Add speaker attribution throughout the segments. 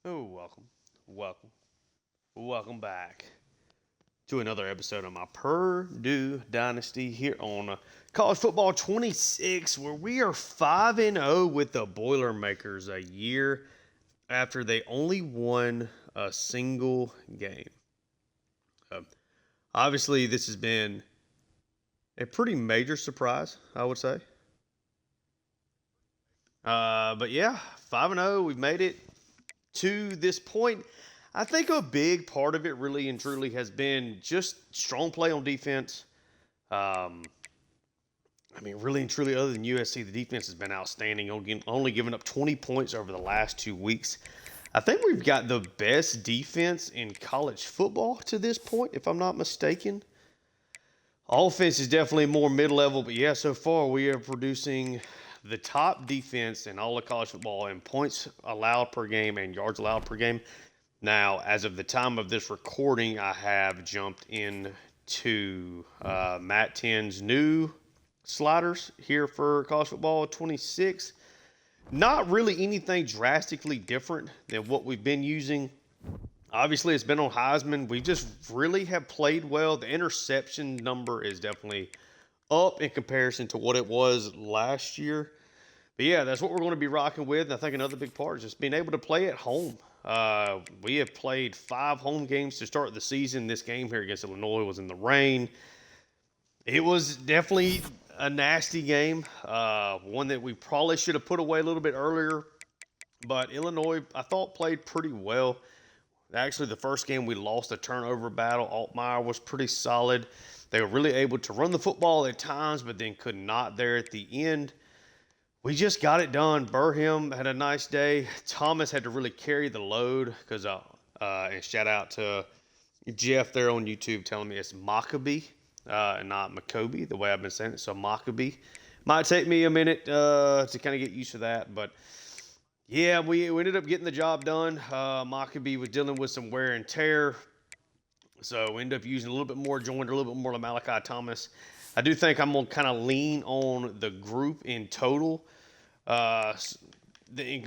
Speaker 1: Oh, welcome back to another episode of my Purdue Dynasty here on College Football 26, where we are 5-0 with the Boilermakers a year after they only won a single game. Uh, Obviously, this has been a pretty major surprise, I would say. But yeah, 5-0, we've made it to this point. I think a big part of it really and truly has been just strong play on defense. Um, really and truly, other than USC, the defense has been outstanding, only giving up 20 points over the last 2 weeks. I think we've got the best defense in college football to this point, if I'm not mistaken. Offense is definitely more mid-level, but yeah, so far we are producing the top defense in all of college football in points allowed per game and yards allowed per game. Now, as of the time of this recording, I have jumped into Matt 10's new sliders here for college football 26. Not really anything drastically different than what we've been using. Obviously, it's been on Heisman. We just really have played well. The interception number is definitely up in comparison to what it was last year. But yeah, that's what we're going to be rocking with. And I think another big part is just being able to play at home. We have played 5 home games to start the season. This game here against Illinois was in the rain. It was definitely a nasty game, one that we probably should have put away a little bit earlier. But Illinois, I thought, played pretty well. Actually, the first game we lost a turnover battle. Altmaier was pretty solid. They were really able to run the football at times, but then could not there at the end. We just got it done. Burham had a nice day. Thomas had to really carry the load because, and shout out to Jeff there on YouTube telling me it's Maccabee and not Maccabi, the way I've been saying it. So Maccabee. Might take me a minute to kind of get used to that, but yeah, we ended up getting the job done. Maccabee was dealing with some wear and tear, so we ended up using a little bit more Joiner, a little bit more to Malachi Thomas. I do think I'm going to kind of lean on the group in total,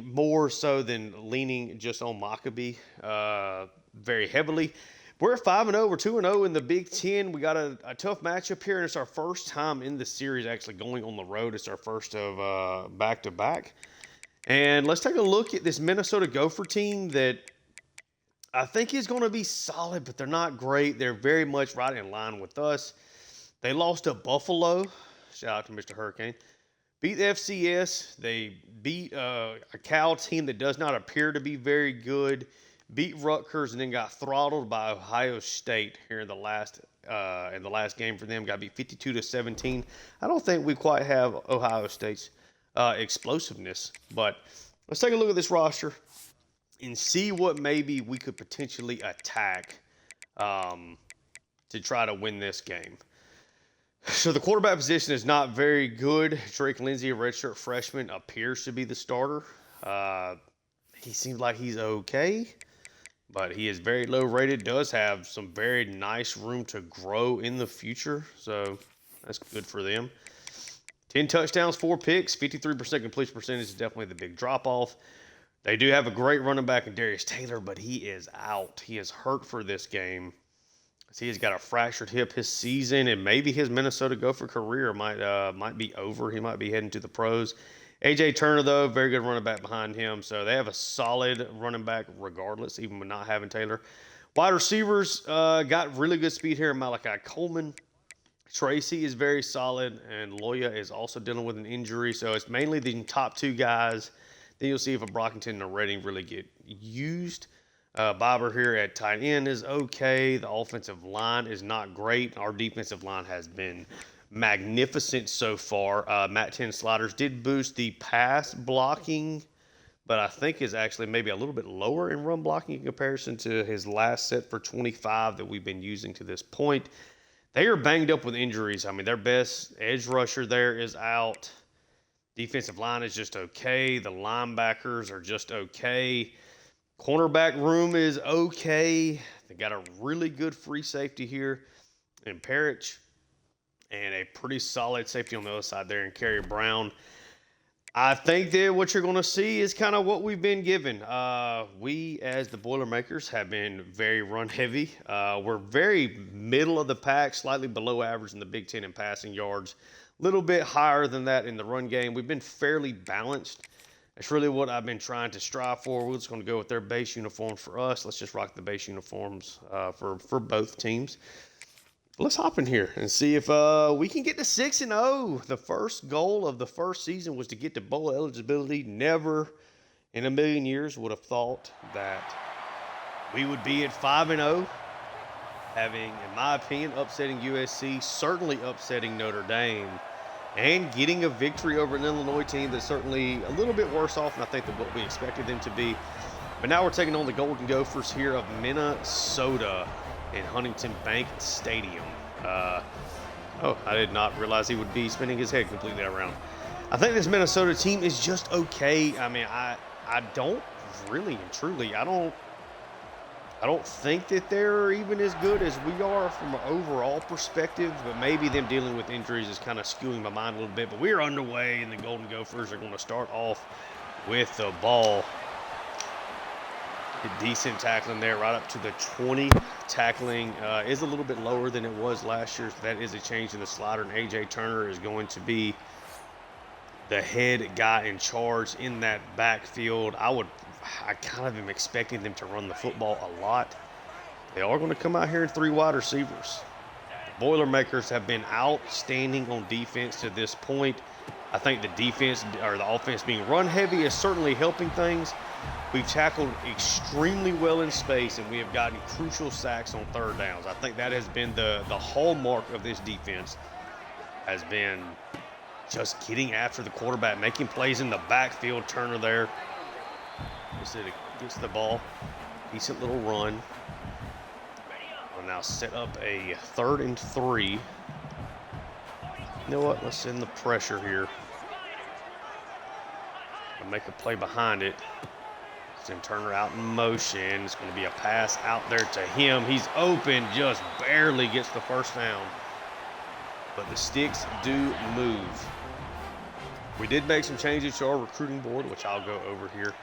Speaker 1: more so than leaning just on Maccabee very heavily. We're at 5-0. We're 2-0 in the Big Ten. We got a tough matchup here, and it's our first time in the series actually going on the road. It's our first of back-to-back. And let's take a look at this Minnesota Gopher team that I think is going to be solid, but they're not great. They're very much right in line with us. They lost to Buffalo. Shout out to Mr. Hurricane. Beat the FCS. They beat a Cal team that does not appear to be very good. Beat Rutgers and then got throttled by Ohio State here in the last game for them. Got beat 52-17. I don't think we quite have Ohio State's explosiveness, but let's take a look at this roster and see what maybe we could potentially attack to try to win this game. So the quarterback position is not very good. Drake Lindsey, a redshirt freshman, appears to be the starter. He seems like he's okay, but he is very low rated. Does have some very nice room to grow in the future, so that's good for them. 10 touchdowns, 4 picks, 53% completion percentage is definitely the big drop-off. They do have a great running back in Darius Taylor, but he is out. He is hurt for this game. He has got a fractured hip his season, and maybe his Minnesota Gopher career might be over. He might be heading to the pros. A.J. Turner, though, very good running back behind him. So they have a solid running back regardless, even with not having Taylor. Wide receivers got really good speed here in Malachi Coleman. Tracy is very solid, and Loya is also dealing with an injury. So it's mainly the top 2 guys. Then you'll see if a Brockington and a Redding really get used. Bobber here at tight end is okay. The offensive line is not great. Our defensive line has been magnificent so far. Matt 10 sliders did boost the pass blocking, but I think is actually maybe a little bit lower in run blocking in comparison to his last set for 25 that we've been using to this point. They are banged up with injuries. I mean, their best edge rusher there is out. Defensive line is just okay. The linebackers are just okay. Cornerback room is okay. They got a really good free safety here in Parrish and a pretty solid safety on the other side there in Kerry Brown. I think that what you're going to see is kind of what we've been given. We, as the Boilermakers, have been very run heavy. We're very middle of the pack, slightly below average in the Big Ten in passing yards, a little bit higher than that in the run game. We've been fairly balanced. That's really what I've been trying to strive for. We're just going to go with their base uniforms for us. Let's just rock the base uniforms for both teams. Let's hop in here and see if we can get to 6-0. The first goal of the first season was to get to bowl eligibility. Never in a million years would have thought that we would be at 5-0, having, in my opinion, upsetting USC, certainly upsetting Notre Dame, and getting a victory over an Illinois team that's certainly a little bit worse off than I think than what we expected them to be. But now we're taking on the Golden Gophers here of Minnesota in Huntington Bank Stadium. I did not realize he would be spinning his head completely around. I think this Minnesota team is just okay. I mean, I don't really and truly, I don't think that they're even as good as we are from an overall perspective, but maybe them dealing with injuries is kind of skewing my mind a little bit. But we're underway, and the Golden Gophers are going to start off with the ball. A decent tackling there, right up to the 20. Tackling is a little bit lower than it was last year, so that is a change in the slider, and A.J. Turner is going to be the head guy in charge in that backfield. I kind of am expecting them to run the football a lot. They are going to come out here in 3 wide receivers. The Boilermakers have been outstanding on defense to this point. I think the defense, or the offense being run heavy, is certainly helping things. We've tackled extremely well in space, and we have gotten crucial sacks on third downs. I think that has been the hallmark of this defense, has been just getting after the quarterback, making plays in the backfield. Turner there. Gets the ball. Decent little run. We'll now set up a 3rd and 3. You know what? Let's send the pressure here. I'll make a play behind it. Send Turner out in motion. It's going to be a pass out there to him. He's open, just barely gets the first down. But the sticks do move. We did make some changes to our recruiting board, which I'll go over here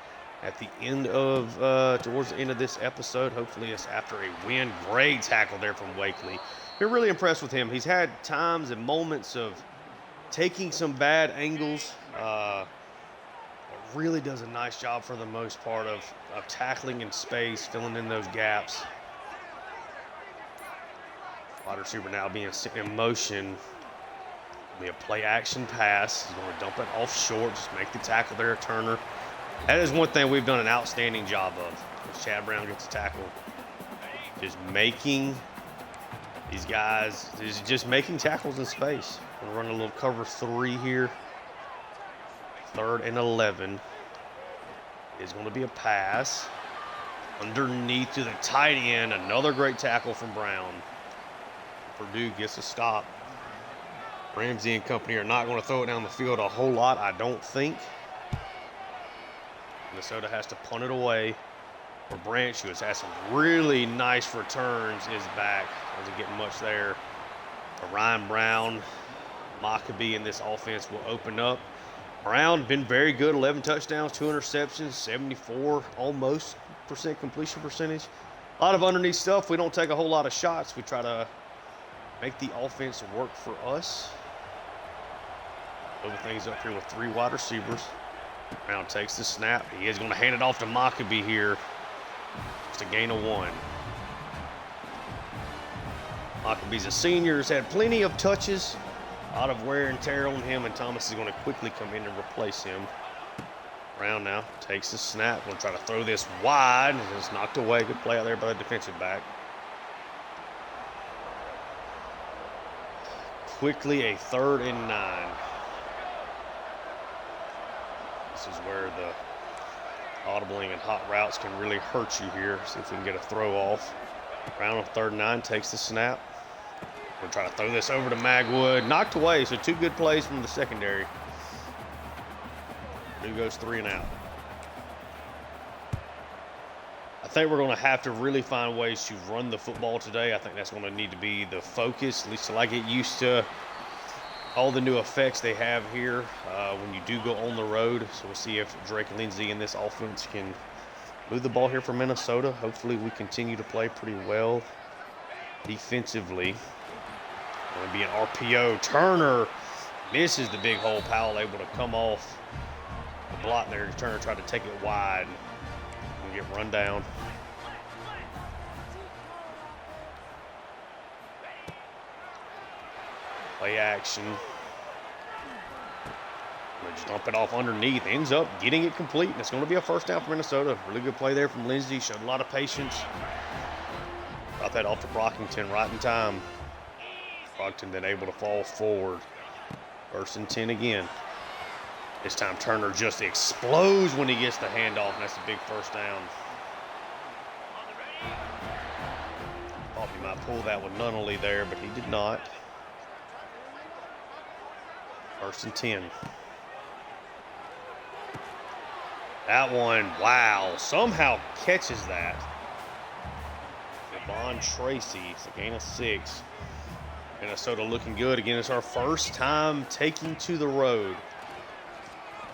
Speaker 1: at the end of, towards the end of this episode. Hopefully it's after a win. Great tackle there from Wakely. Been really impressed with him. He's had times and moments of taking some bad angles. Really does a nice job for the most part of tackling in space, filling in those gaps. Wide receiver now being set in motion. Be a play action pass. He's going to dump it off short, just make the tackle there at Turner. That is one thing we've done an outstanding job of. Chad Brown gets a tackle. Just making these guys, just making tackles in space. We're running a little cover 3 here. 3rd and 11 is going to be a pass underneath to the tight end. Another great tackle from Brown. Purdue gets a stop. Ramsey and company are not going to throw it down the field a whole lot, I don't think. Minnesota has to punt it away. For Branch, who has had some really nice returns, is back. Doesn't get much there. For Ryan Brown, Maccabee in this offense will open up. Brown been very good, 11 touchdowns, 2 interceptions, 74 almost % completion percentage. A lot of underneath stuff. We don't take a whole lot of shots. We try to make the offense work for us. Open things up here with 3 wide receivers. Brown takes the snap. He is going to hand it off to Maccabee here. Just a gain of 1. Maccabee's a senior, has had plenty of touches. A lot of wear and tear on him, and Thomas is going to quickly come in and replace him. Brown now takes the snap. Going to try to throw this wide, and it's knocked away. Good play out there by the defensive back. Quickly a 3rd and 9. This is where the audibling and hot routes can really hurt you here. See if we can get a throw off. Brown on 3rd and 9 takes the snap. We're trying to throw this over to Magwood. Knocked away, so 2 good plays from the secondary. Purdue goes 3 and out. I think we're going to have to really find ways to run the football today. I think that's going to need to be the focus, at least till I get used to all the new effects they have here when you do go on the road. So we'll see if Drake Lindsey and this offense can move the ball here for Minnesota. Hopefully we continue to play pretty well defensively. Going to be an RPO. Turner misses the big hole. Powell able to come off the block there. Turner tried to take it wide and get run down. Play action. Just dump it off underneath. Ends up getting it complete. And it's going to be a first down for Minnesota. Really good play there from Lindsey. Showed a lot of patience. Got that off to Brockington right in time. Brockington then able to fall forward. 1st and 10 again. This time Turner just explodes when he gets the handoff, and that's a big first down. Thought he might pull that with Nunnally there, but he did not. 1st and 10. That one, wow, somehow catches that. Devon Tracy, it's a gain of 6. Minnesota looking good. Again, it's our first time taking to the road.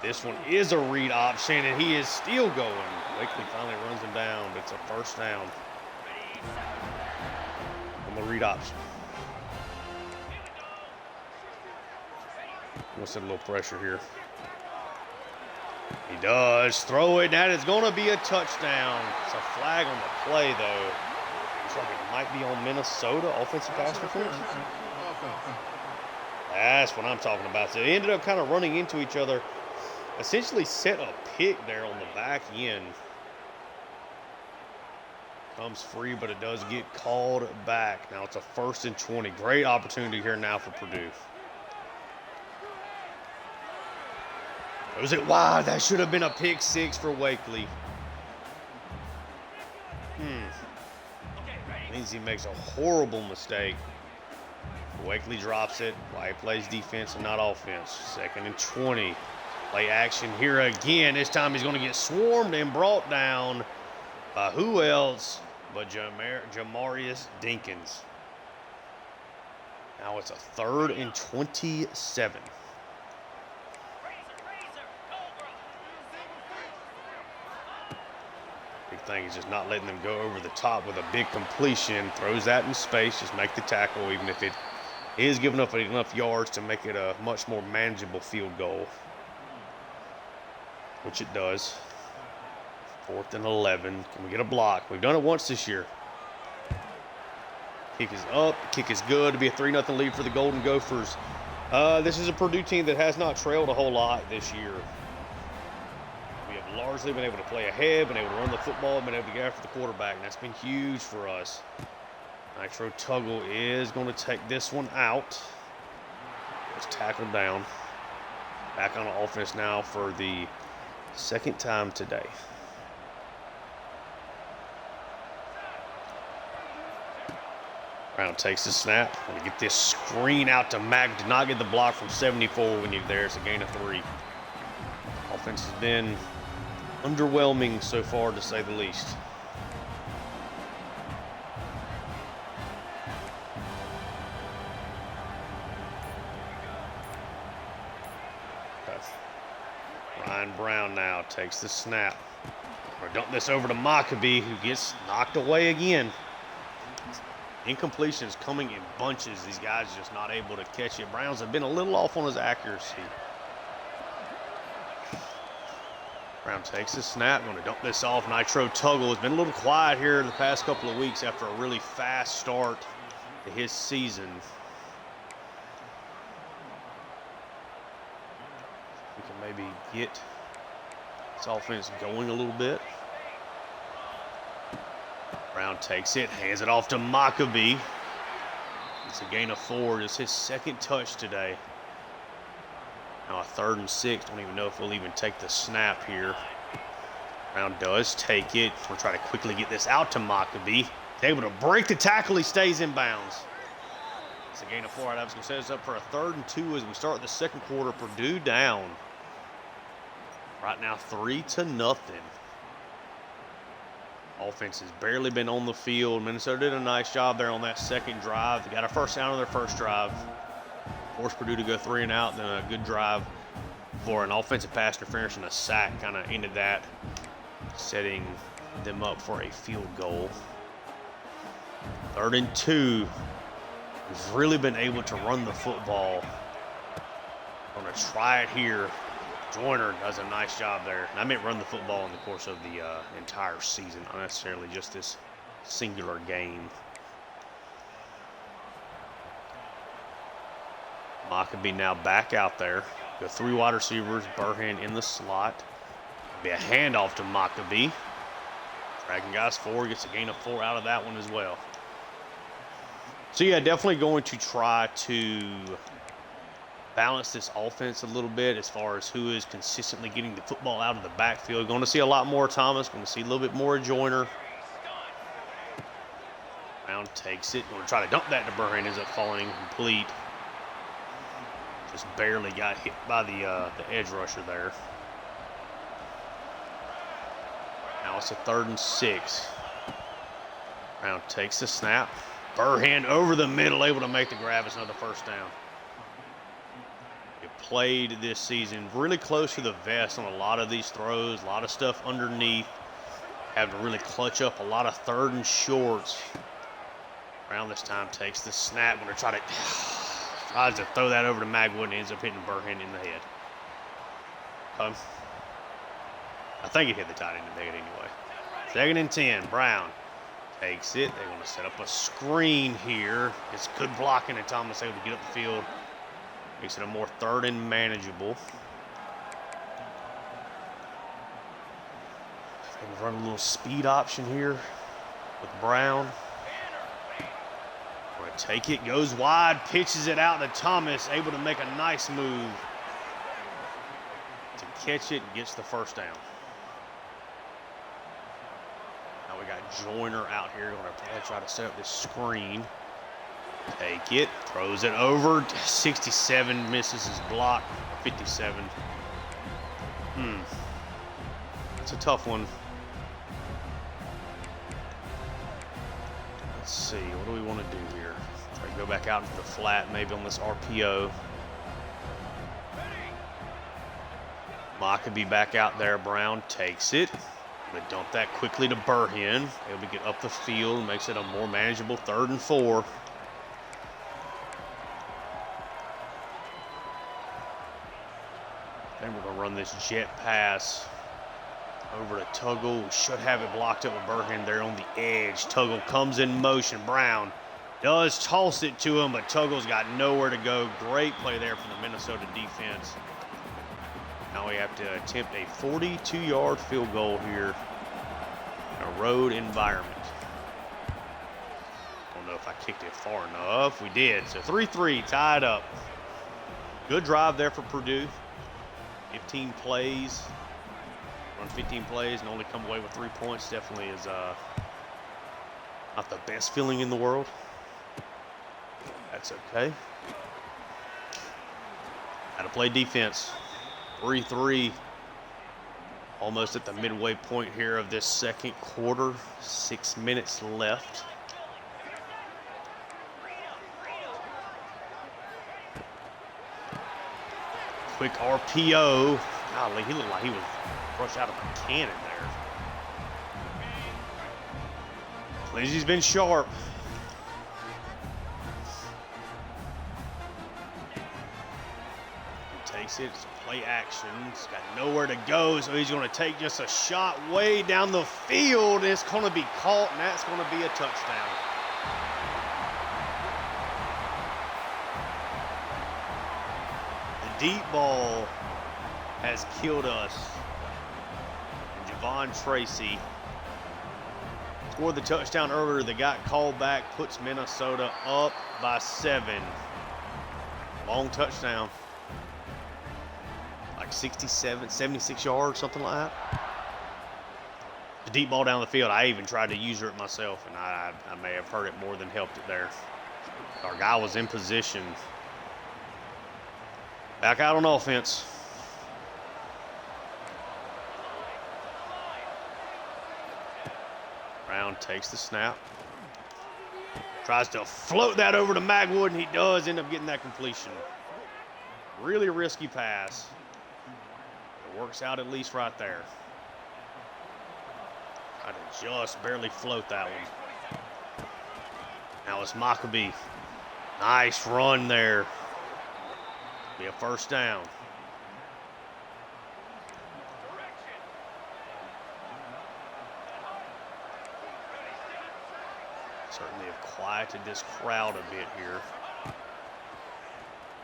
Speaker 1: This one is a read option, and he is still going. Wakely finally runs him down, but it's a first down on the read option. We'll set a little pressure here. He does throw it. That is going to be a touchdown. It's a flag on the play, though. Looks like it might be on Minnesota offensive pass defense. That's what I'm talking about. So they ended up kind of running into each other. Essentially set a pick there on the back end. Comes free, but it does get called back. Now it's a 1st and 20. Great opportunity here now for Purdue. Was it wide? That should have been a pick 6 for Wakely. Lindsey makes a horrible mistake. Wakely drops it. Why he plays defense and not offense. 2nd and 20. Play action here again. This time he's going to get swarmed and brought down by who else but Jamarius Dinkins. Now it's a 3rd and 27. Big thing is just not letting them go over the top with a big completion. Throws that in space. Just make the tackle, even if it is giving up enough yards to make it a much more manageable field goal. Which it does. 4th and 11. Can we get a block? We've done it once this year. Kick is up. Kick is good. To be a 3-0 lead for the Golden Gophers. This is a Purdue team that has not trailed a whole lot this year. We have largely been able to play ahead, been able to run the football, been able to get after the quarterback, and that's been huge for us. Nitro Tuggle is going to take this one out. It's tackled down. Back on offense now for the 2nd time today. Brown takes the snap. Going to get this screen out to Mack. Did not get the block from 74 when you're there. It's a gain of 3. Offense has been underwhelming so far, to say the least. Ryan Brown now takes the snap. We're dump this over to Maccabee, who gets knocked away again. Incompletions coming in bunches. These guys just not able to catch it. Browns have been a little off on his accuracy. Brown takes the snap. Going to dump this off. Nitro Tuggle has been a little quiet here in the past couple of weeks after a really fast start to his season. We can maybe get this offense going a little bit. Brown takes it, hands it off to Maccabee. It's a gain of 4. It's his 2nd touch today. Now a 3rd and 6. Don't even know if we'll even take the snap here. Brown does take it. We'll try to quickly get this out to Maccabee. He's able to break the tackle. He stays in bounds. It's a gain of 4. I was going to set us up for a 3rd and 2 as we start the 2nd quarter. Purdue down. Right now 3-0. Offense has barely been on the field. Minnesota did a nice job there on that 2nd drive. They got a first down on their 1st drive. forced Purdue to go 3 and out, then a good drive for an offensive pass interference and a sack kind of ended that, setting them up for a field goal. 3rd and 2. We've really been able to run the football. I'm going to try it here. Joyner does a nice job there. And I meant run the football in the course of the entire season, not necessarily just this singular game. Maccabee now back out there. Go 3 wide receivers, Burhan in the slot. Be a handoff to Maccabee. Dragging guys forward, gets a gain of 4 out of that one as well. So yeah, definitely going to try to balance this offense a little bit as far as who is consistently getting the football out of the backfield. Going to see a lot more Thomas, going to see a little bit more Joyner. Brown takes it, going to try to dump that to Burhan, ends up falling incomplete. Just barely got hit by the edge rusher there. Now it's a 3rd and 6. Brown takes the snap. Burhan over the middle, able to make the grab. It's another first down. He played this season really close to the vest on a lot of these throws, a lot of stuff underneath. Having to really clutch up a lot of 3rd and shorts. Brown this time takes the snap. Going to tries to throw that over to Magwood and ends up hitting Burhan in the head. I think it hit the tight end in the head anyway. 2nd and 10. Brown takes it. They want to set up a screen here. It's good blocking, and Thomas able to get up the field. Makes it a more 3rd and manageable. They can run a little speed option here with Brown. Going to take it, goes wide, pitches it out to Thomas, able to make a nice move to catch it, gets the first down. Now we got Joyner out here, going to try to set up this screen. Take it, throws it over, 67, misses his block, 57. It's a tough one. Let's see, what do we want to do here? Try to go back out into the flat, maybe on this RPO. Maccabee back out there. Brown takes it. Gonna dump that quickly to Burhan. Able to get up the field, makes it a more manageable 3rd and 4. Then we're gonna run this jet pass over to Tuggle. We should have it blocked up with Burhan there on the edge. Tuggle comes in motion. Brown does toss it to him, but Tuggle's got nowhere to go. Great play there from the Minnesota defense. Now we have to attempt a 42-yard field goal here in a road environment. I don't know if I kicked it far enough. We did. So 3-3, tied up. Good drive there for Purdue. 15 plays. Run 15 plays and only come away with 3 points. Definitely is not the best feeling in the world. That's okay. Got to play defense. 3-3. Almost at the midway point here of this second quarter. 6 minutes left. Quick RPO. Golly, he looked like he was rushed out of a cannon there. Lindsey's been sharp. He takes it. It's play action. He's got nowhere to go, so he's going to take just a shot way down the field, and it's going to be caught, and that's going to be a touchdown. The deep ball has killed us. And Javon Tracy scored the touchdown earlier that got called back, puts Minnesota up by 7. Long touchdown. Like 67, 76 yards, something like that. The deep ball down the field, I even tried to user it myself, and I may have hurt it more than helped it there. Our guy was in position. Back out on offense. Brown takes the snap. Tries to float that over to Magwood, and he does end up getting that completion. Really risky pass. It works out at least right there. Tried to just barely float that one. Now it's Maccabee. Nice run there. Be a first down. Certainly have quieted this crowd a bit here.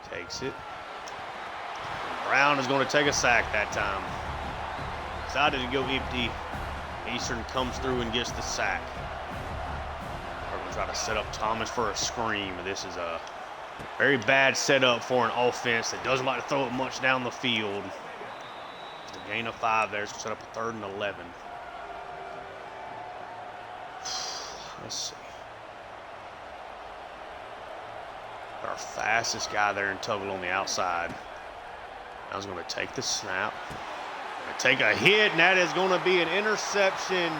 Speaker 1: Takes it. And Brown is going to take a sack that time. Decided to go empty. Eastern comes through and gets the sack. We're going to try to set up Thomas for a screen. This is a very bad setup for an offense that doesn't like to throw it much down the field. The gain of 5 there. So set up a 3rd and 11. Let's see. Our fastest guy there in Tuggle on the outside. I was going to take the snap. Take a hit, and that is going to be an interception,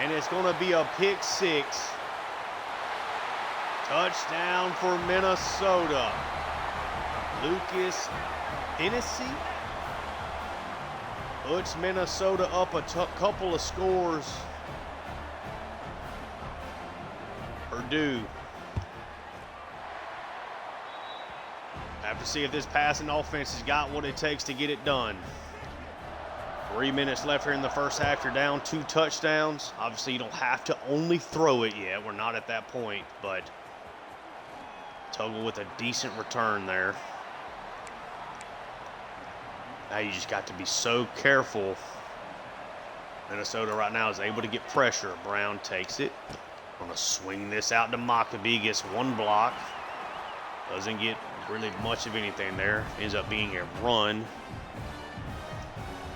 Speaker 1: and it's going to be a pick 6. Touchdown for Minnesota. Lucas Dynasty puts Minnesota up a couple of scores. Purdue. Have to see if this passing offense has got what it takes to get it done. 3 minutes left here in the first half. You're down 2 touchdowns. Obviously, you don't have to only throw it yet. We're not at that point, but Tuggle with a decent return there. Now you just got to be so careful. Minnesota right now is able to get pressure. Brown takes it. Going to swing this out to Maccabee. Gets 1 block. Doesn't get really much of anything there. Ends up being a run.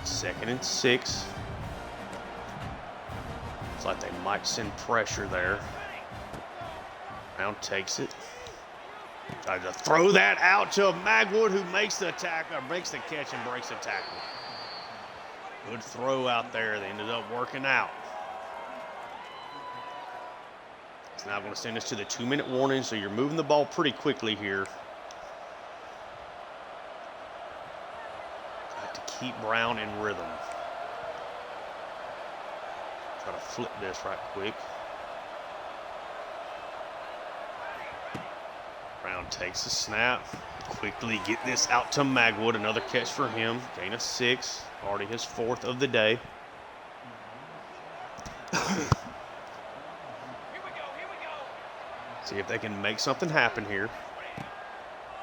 Speaker 1: 2nd and 6. Looks like they might send pressure there. Brown takes it. Tries to throw that out to Magwood, who makes the tackle, makes the catch and breaks the tackle. Good throw out there. They ended up working out. It's now going to send us to the 2-minute warning, so you're moving the ball pretty quickly here. Got to keep Brown in rhythm. Try to flip this right quick. Brown takes the snap. Quickly get this out to Magwood. Another catch for him. Gain of 6. Already his 4th of the day. See if they can make something happen here.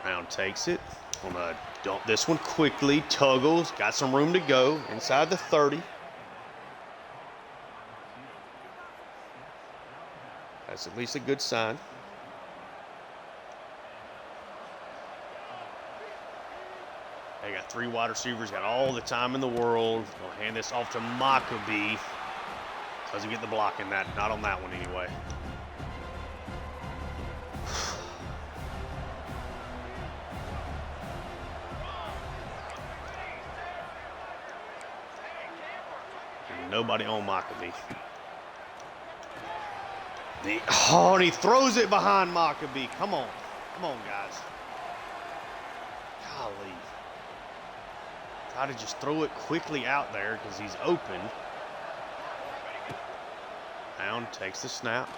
Speaker 1: Brown takes it. Gonna dump this one quickly. Tuggles. Got some room to go inside the 30. That's at least a good sign. They got 3 wide receivers, got all the time in the world. Gonna hand this off to Maccabee. Doesn't get the block in that, not on that one anyway. Nobody on Maccabee. And he throws it behind Maccabee. Come on, guys. Golly. Try to just throw it quickly out there because he's open. Brown takes the snap.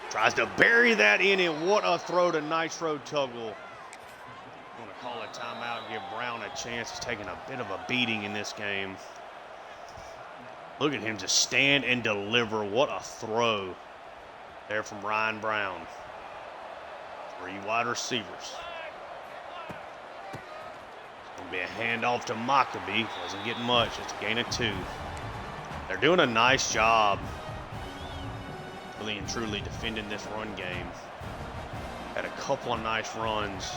Speaker 1: Tries to bury that in, and what a throw to Nitro Tuggle. I'm going to call a timeout, give Brown a chance. He's taking a bit of a beating in this game. Look at him just stand and deliver. What a throw there from Ryan Brown. 3 wide receivers. It's going to be a handoff to Maccabee. Doesn't get much. It's a gain of 2. They're doing a nice job, really and truly, defending this run game. Had a couple of nice runs.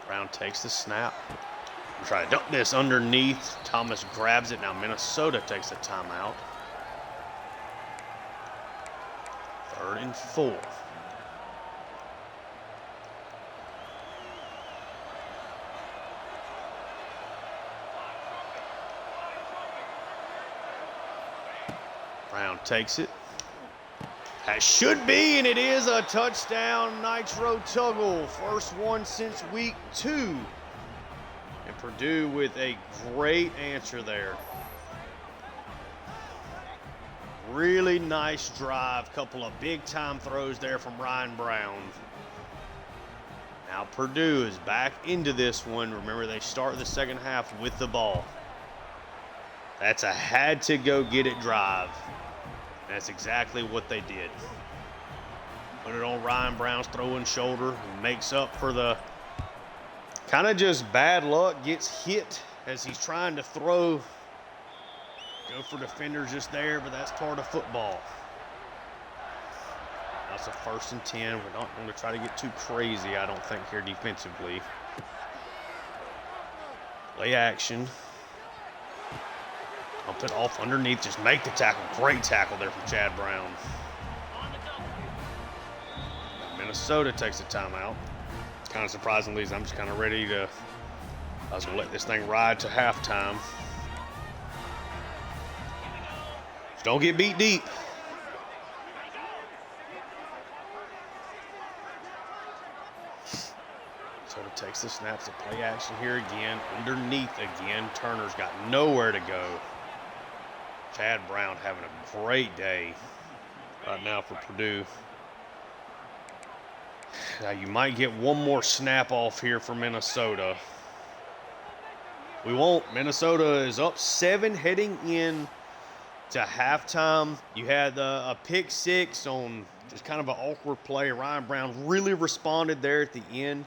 Speaker 1: Brown takes the snap. Try to dump this underneath. Thomas grabs it. Now Minnesota takes a timeout. 3rd and 4. Brown takes it. That should be, and it is a touchdown. Nitro Tuggle. First one since week 2. And Purdue with a great answer there. Really nice drive. Couple of big-time throws there from Ryan Brown. Now Purdue is back into this one. Remember, they start the second half with the ball. That's a had-to-go-get-it drive. That's exactly what they did. Put it on Ryan Brown's throwing shoulder. He makes up for the kind of just bad luck. Gets hit as he's trying to throw. Go for defenders just there, but that's part of football. That's a 1st and 10. We're not going to try to get too crazy, I don't think, here defensively. Play action. Pump it off underneath. Just make the tackle. Great tackle there from Chad Brown. Minnesota takes a timeout. It's kind of surprisingly, I'm just kind of ready to, I was going to let this thing ride to halftime. Just don't get beat deep. Minnesota takes the snaps to play action here again. Underneath again. Turner's got nowhere to go. Chad Brown having a great day right now for Purdue. Now you might get one more snap off here for Minnesota. We won't. Minnesota is up 7 heading in to halftime. You had a pick 6 on just kind of an awkward play. Ryan Brown really responded there at the end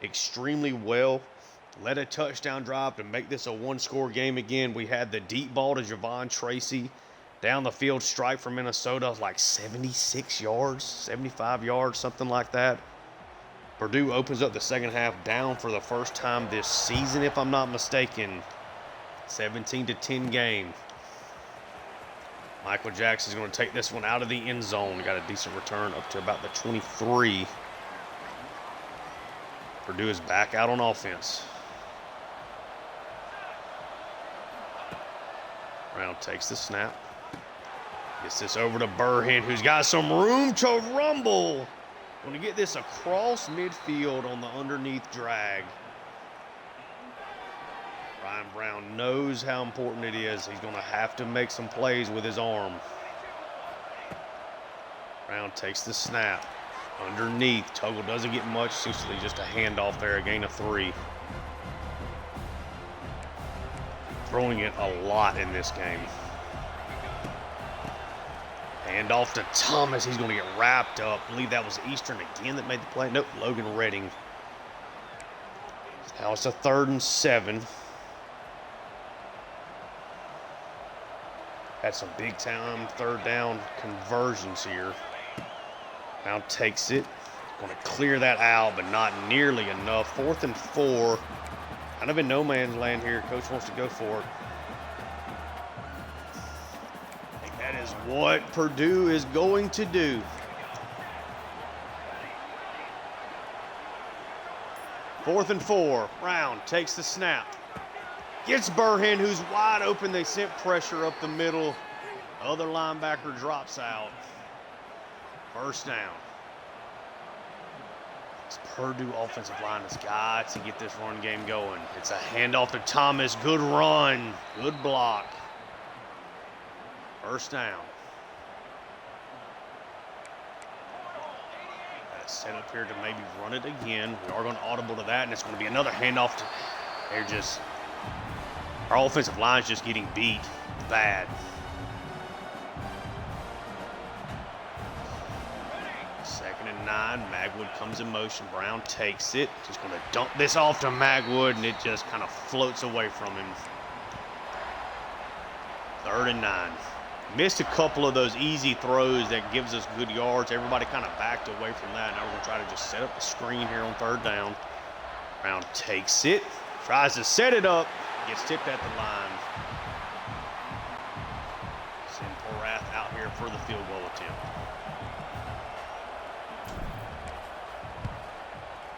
Speaker 1: extremely well. Led a touchdown drive to make this a 1-score game again. We had the deep ball to Javon Tracy. Down the field strike for Minnesota, like 76 yards, 75 yards, something like that. Purdue opens up the second half down for the first time this season, if I'm not mistaken. 17-10 game. Michael Jackson's going to take this one out of the end zone. Got a decent return up to about the 23. Purdue is back out on offense. Brown takes the snap. Gets this over to Burhan, who's got some room to rumble. Going to get this across midfield on the underneath drag. Ryan Brown knows how important it is. He's going to have to make some plays with his arm. Brown takes the snap. Underneath, Tuggle doesn't get much. Essentially just a handoff there, a gain of 3. Throwing it a lot in this game. Hand off to Thomas. He's going to get wrapped up. I believe that was Eastern again that made the play. Nope, Logan Redding. Now it's a 3rd and 7. Had some big time 3rd down conversions here. Now takes it. Going to clear that out, but not nearly enough. 4th and 4. Kind of in no man's land here. Coach wants to go for it. I think that is what Purdue is going to do. Fourth and 4. Brown takes the snap. Gets Burhan, who's wide open. They sent pressure up the middle. Other linebacker drops out. First down. This Purdue offensive line has got to get this run game going. It's a handoff to Thomas. Good run. Good block. First down. Got it set up here to maybe run it again. We are going to audible to that, and it's going to be another handoff. Our offensive line is just getting beat bad. Second and 9. Magwood comes in motion. Brown takes it. Just going to dump this off to Magwood, and it just kind of floats away from him. 3rd and 9. Missed a couple of those easy throws that gives us good yards. Everybody kind of backed away from that. Now we're going to try to just set up the screen here on 3rd down. Brown takes it. Tries to set it up. Gets tipped at the line. Send Porath out here for the field goal attempt.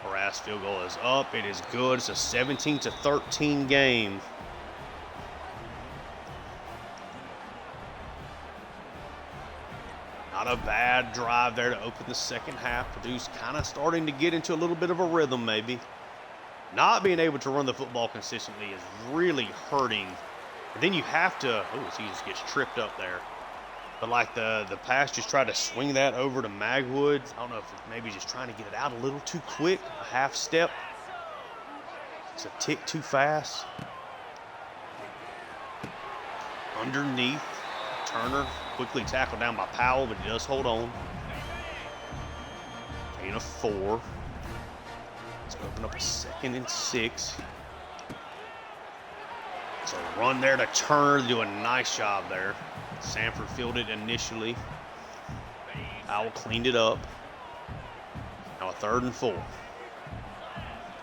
Speaker 1: Porath's field goal is up. It is good. It's a 17-13 game. Not a bad drive there to open the second half. Purdue's kind of starting to get into a little bit of a rhythm maybe. Not being able to run the football consistently is really hurting. And then you have to, he just gets tripped up there. But like the pass, just try to swing that over to Magwood. I don't know if it's maybe just trying to get it out a little too quick, a half step. It's a tick too fast. Underneath, Turner quickly tackled down by Powell, but he does hold on. Gain of 4. Let's open up a 2nd and 6. So run there to Turner, do a nice job there. Sanford fielded initially. Powell cleaned it up. Now a 3rd and 4.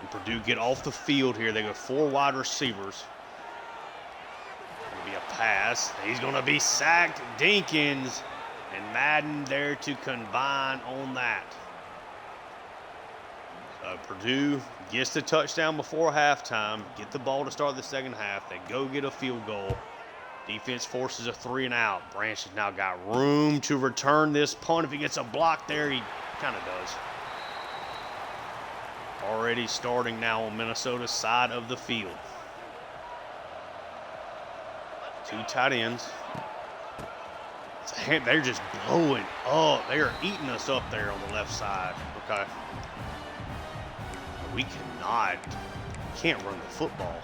Speaker 1: And Purdue get off the field here. They go 4 wide receivers. Going to be a pass. He's going to be sacked. Dinkins and Madden there to combine on that. Purdue gets the touchdown before halftime. Get the ball to start the second half. They go get a field goal. Defense forces a 3 and out. Branch has now got room to return this punt. If he gets a block there, he kind of does. Already starting now on Minnesota's side of the field. 2 tight ends. They're just blowing up. They are eating us up there on the left side. Okay. We can't run the football.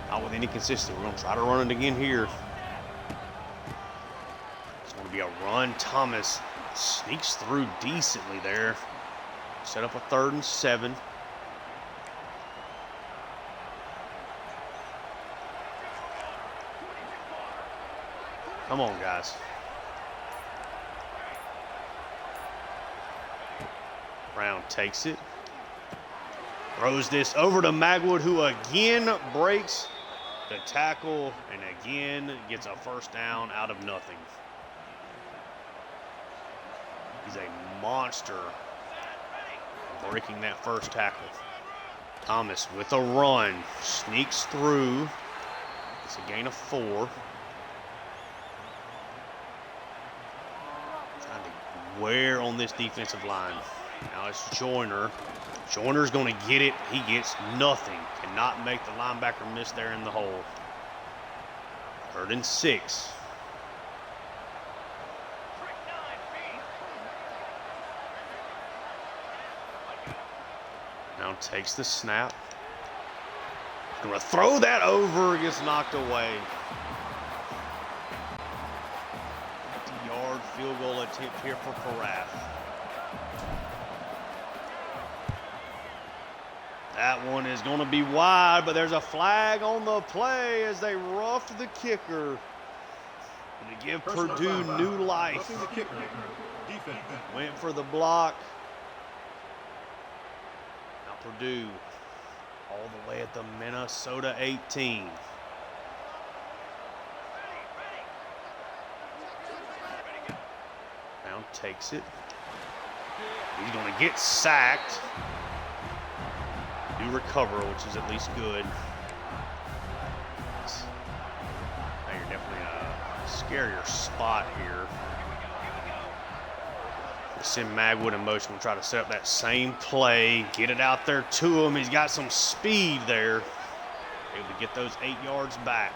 Speaker 1: Not with any consistency. We're going to try to run it again here. It's going to be a run. Thomas sneaks through decently there. Set up a 3rd and 7. Come on, guys. Brown takes it. Throws this over to Magwood, who again breaks the tackle and again gets a first down out of nothing. He's a monster breaking that first tackle. Thomas with a run, sneaks through. It's a gain of 4. Trying to wear on this defensive line. Now it's Joyner. Joyner's going to get it. He gets nothing. Cannot make the linebacker miss there in the hole. 3rd and 6. Now takes the snap. Going to throw that over. Gets knocked away. 50-yard field goal attempt here for Perath. That one is going to be wide, but there's a flag on the play as they roughed the kicker. And to give Purdue new life. Went for the block. Now Purdue all the way at the Minnesota 18. Brown takes it. He's going to get sacked. Do recover, which is at least good. Now you're definitely in a scarier spot here. We'll send Magwood in motion. We'll try to set up that same play, get it out there to him. He's got some speed there. Able to get those 8 yards back.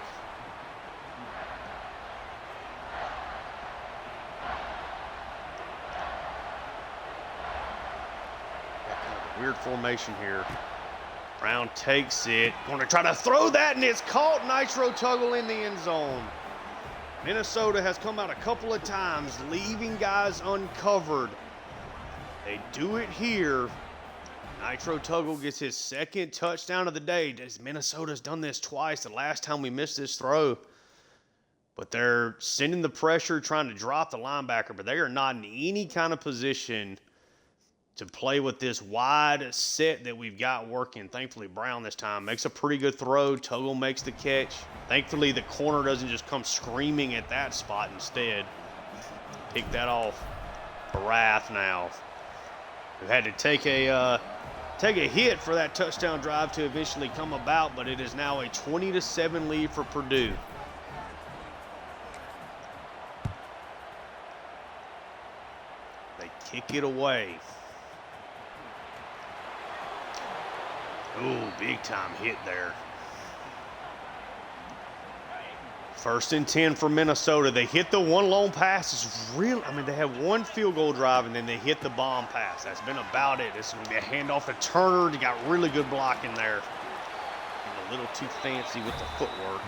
Speaker 1: Weird formation here. Brown takes it. Going to try to throw that, and it's caught. Nitro Tuggle in the end zone. Minnesota has come out a couple of times, leaving guys uncovered. They do it here. Nitro Tuggle gets his 2nd touchdown of the day. Minnesota's done this twice. The last time we missed this throw. But they're sending the pressure, trying to drop the linebacker, but they are not in any kind of position to play with this wide set that we've got working. Thankfully, Brown this time makes a pretty good throw. Tuggle makes the catch. Thankfully, the corner doesn't just come screaming at that spot instead. Pick that off. Perath now, who had to take a take a hit for that touchdown drive to eventually come about, but it is now a 20-7 lead for Purdue. They kick it away. Ooh, big time hit there. 1st and 10 for Minnesota. They hit the one long pass. It's real. I mean, they had one field goal drive, and then they hit the bomb pass. That's been about it. It's going to be a handoff to Turner. They got really good blocking there. A little too fancy with the footwork.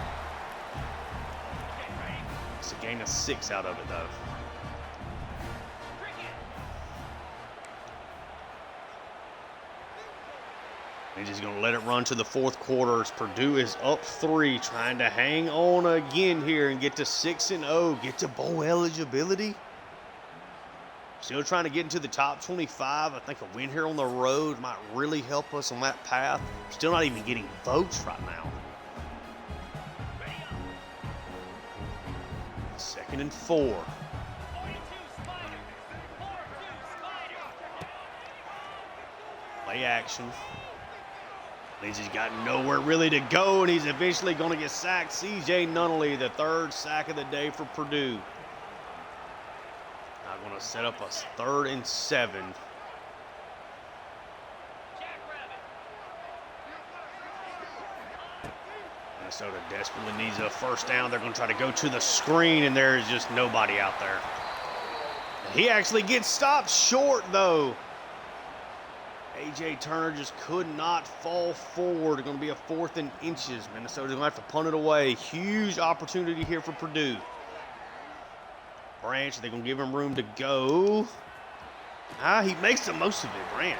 Speaker 1: It's a gain of 6 out of it, though. They're just going to let it run to the 4th quarter as Purdue is up 3, trying to hang on again here and get to 6-0, get to bowl eligibility. Still trying to get into the top 25. I think a win here on the road might really help us on that path. Still not even getting votes right now. 2nd and 4. Play action. He's just got nowhere really to go, and he's eventually going to get sacked. C.J. Nunnally, the 3rd sack of the day for Purdue. Now going to set up a 3rd and 7. Minnesota desperately needs a 1st down. They're going to try to go to the screen, and there is just nobody out there. He actually gets stopped short, though. A.J. Turner just could not fall forward. It's going to be a 4th and inches. Minnesota's going to have to punt it away. Huge opportunity here for Purdue. Branch, they're going to give him room to go. He makes the most of it, Branch.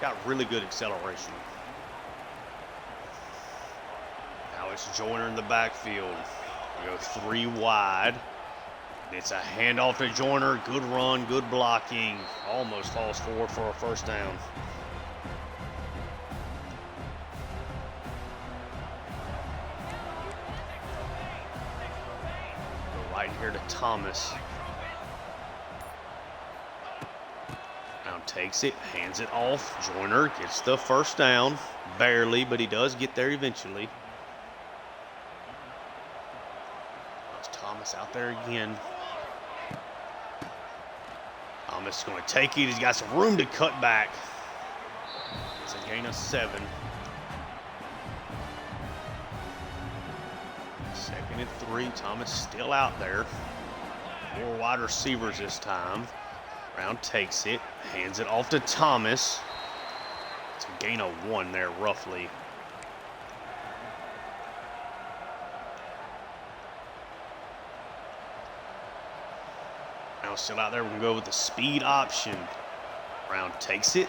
Speaker 1: Got really good acceleration. Now it's Joyner in the backfield. We go 3 wide. It's a handoff to Joyner. Good run, good blocking. Almost falls forward for a 1st down. Go right here to Thomas. Now takes it, hands it off. Joyner gets the 1st down. Barely, but he does get there eventually. There's Thomas out there again. Thomas is going to take it. He's got some room to cut back. It's a gain of 7. 2nd and 3. Thomas still out there. 4 wide receivers this time. Brown takes it. Hands it off to Thomas. It's a gain of 1 there, roughly. Now still out there. We're going to go with the speed option. Brown takes it.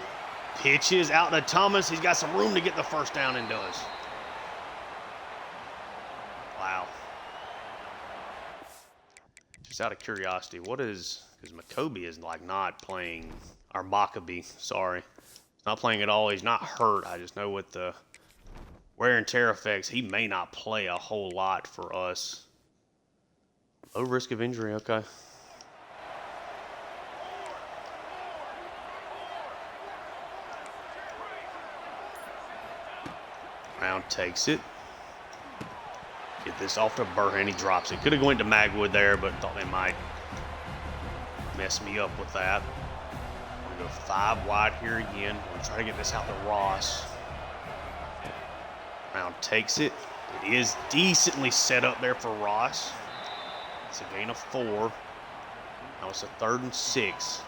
Speaker 1: Pitches out to Thomas. He's got some room to get the 1st down and does. Wow. Just out of curiosity, what is, because Maccoby is like not playing, or Maccabi, sorry. Not playing at all. He's not hurt. I just know with the wear and tear effects, he may not play a whole lot for us. Low risk of injury, okay. Brown takes it. Get this off to Burhan. He drops it. Could have gone to Magwood there, but thought they might mess me up with that. I'm going to go 5 wide here again. I'm going to try to get this out to Ross. Brown takes it. It is decently set up there for Ross. It's a gain of 4. Now it's a 3rd and 6.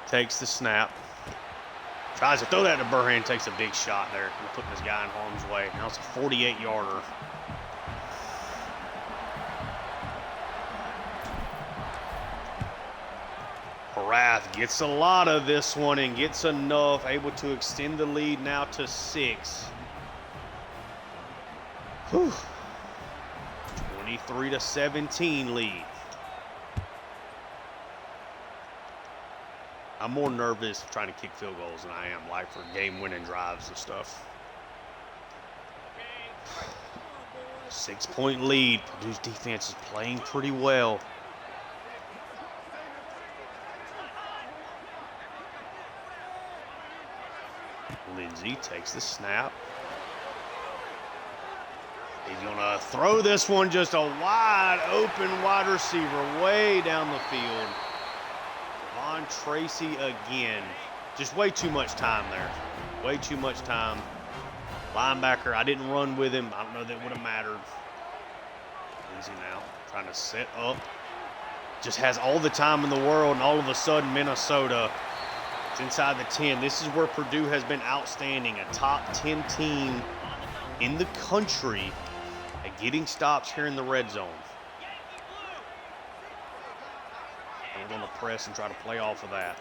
Speaker 1: Takes the snap. Tries to throw that to Burhan. Takes a big shot there. Putting this guy in harm's way. Now it's a 48-yarder. Parath gets a lot of this one and gets enough. Able to extend the lead now to 6. Whew. 23-17 lead. I'm more nervous trying to kick field goals than I am like for game-winning drives and stuff. 6-point lead. Purdue's defense is playing pretty well. Lindsay takes the snap. He's going to throw this one, just a wide open wide receiver way down the field. Von Tracy again. Just way too much time there. Way too much time. Linebacker, I didn't run with him. I don't know that would have mattered. Lindsay now trying to set up. Just has all the time in the world, and all of a sudden Minnesota is inside the 10. This is where Purdue has been outstanding. A top 10 team in the country at getting stops here in the red zone. And we're going to press and try to play off of that.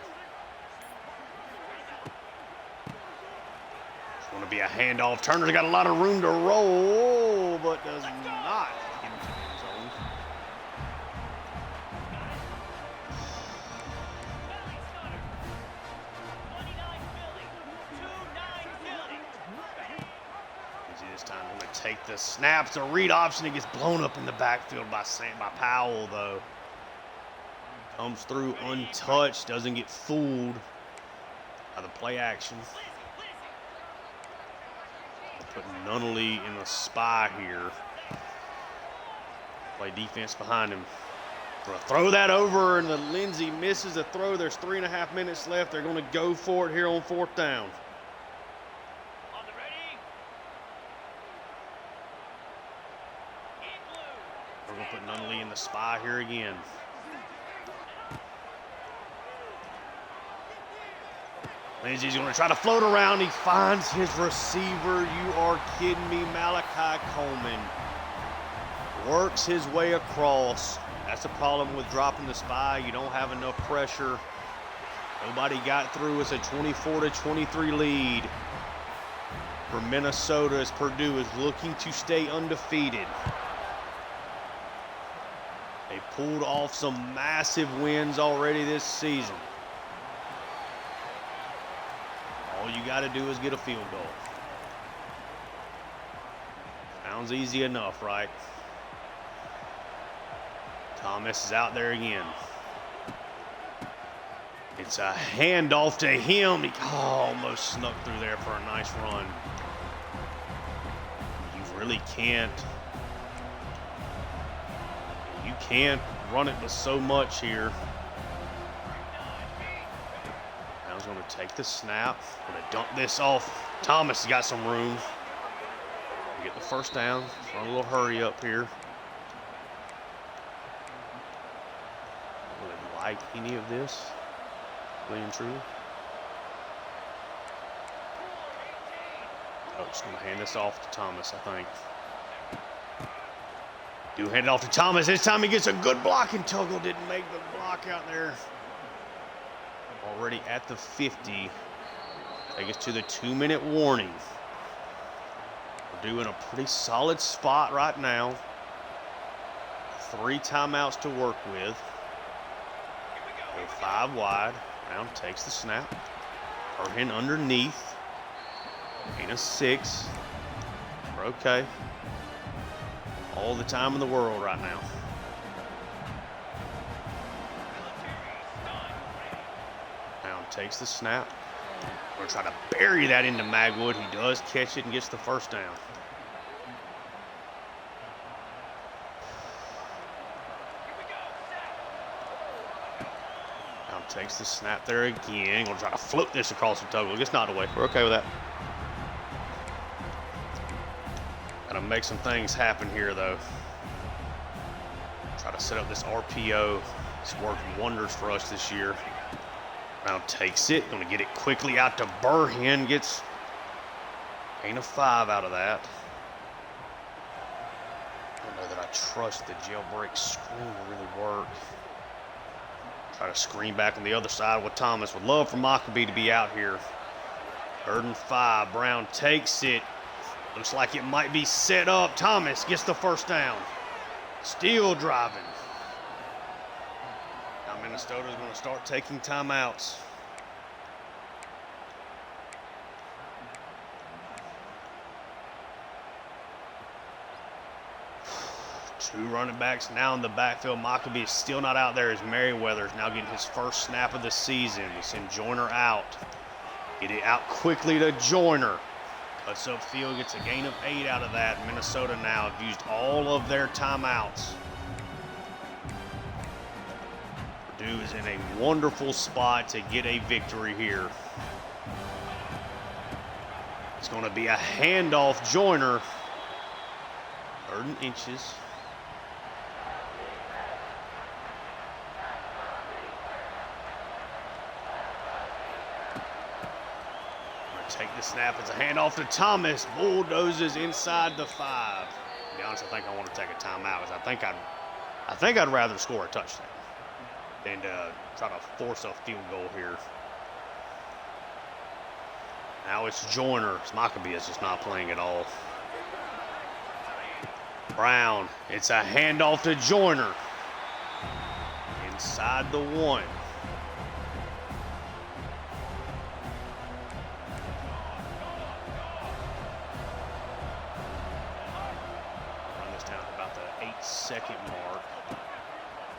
Speaker 1: It's going to be a handoff. Turner's got a lot of room to roll, but does not get into the end zone. This time going to take the snap. It's a read option. It gets blown up in the backfield by Powell, though. Comes through untouched. Doesn't get fooled by the play action. Putting Nunnally in the spy here. Play defense behind him. Gonna throw that over, and the Lindsay misses the throw. There's 3.5 minutes left. They're going to go for it here on 4th down. We're going to put Nunnally in the spy here again. Lindsay's going to try to float around. He finds his receiver. You are kidding me. Malachi Coleman works his way across. That's the problem with dropping the spy. You don't have enough pressure. Nobody got through. It's a 24-23 lead for Minnesota as Purdue is looking to stay undefeated. They pulled off some massive wins already this season. All you got to do is get a field goal. Sounds easy enough, right? Thomas is out there again. It's a handoff to him. He almost snuck through there for a nice run. You really can't. You can't run it with so much here. Now he's going to take the snap. Going to dump this off. Thomas has got some room. Get the first down. Run a little hurry up here. Really like any of this, really and truly. Oh, just going to hand this off to Thomas, I think. Do hand it off to Thomas. This time he gets a good block, and Tuggle didn't make the block out there. Already at the 50. Take us to the 2-minute warning. We're doing a pretty solid spot right now. 3 timeouts to work with. Go 5 wide. Brown takes the snap. Burhan underneath. Gain of 6. We're okay. All the time in the world right now. Brown takes the snap. We're going to try to bury that into Magwood. He does catch it and gets the first down. Brown takes the snap there again. Going to try to float this across the Tuggle. Gets knocked away. We're okay with that. Got to make some things happen here, though. Try to set up this RPO. It's worked wonders for us this year. Brown takes it. Going to get it quickly out to Burhan. Gets gain of 5 out of that. I don't know that I trust the jailbreak screen to really work. Try to screen back on the other side with Thomas. Would love for Maccabee to be out here. 3rd and 5. Brown takes it. Looks like it might be set up. Thomas gets the first down. Still driving. Now Minnesota is going to start taking timeouts. Two running backs now in the backfield. Maccabee is still not out there as Merriweather is now getting his first snap of the season. We send Joyner out. Get it out quickly to Joyner. Cuts upfield, gets a gain of 8 out of that. Minnesota now have used all of their timeouts. Purdue is in a wonderful spot to get a victory here. It's going to be a handoff. Joyner. 3rd and inches. Take the snap. It's a handoff to Thomas. Bulldozes inside the 5. To be honest, I think I want to take a timeout because I think I'd rather score a touchdown than to try to force a field goal here. Now it's Joyner. Maccabee is just not playing at all. Brown. It's a handoff to Joyner. Inside the 1. Second mark.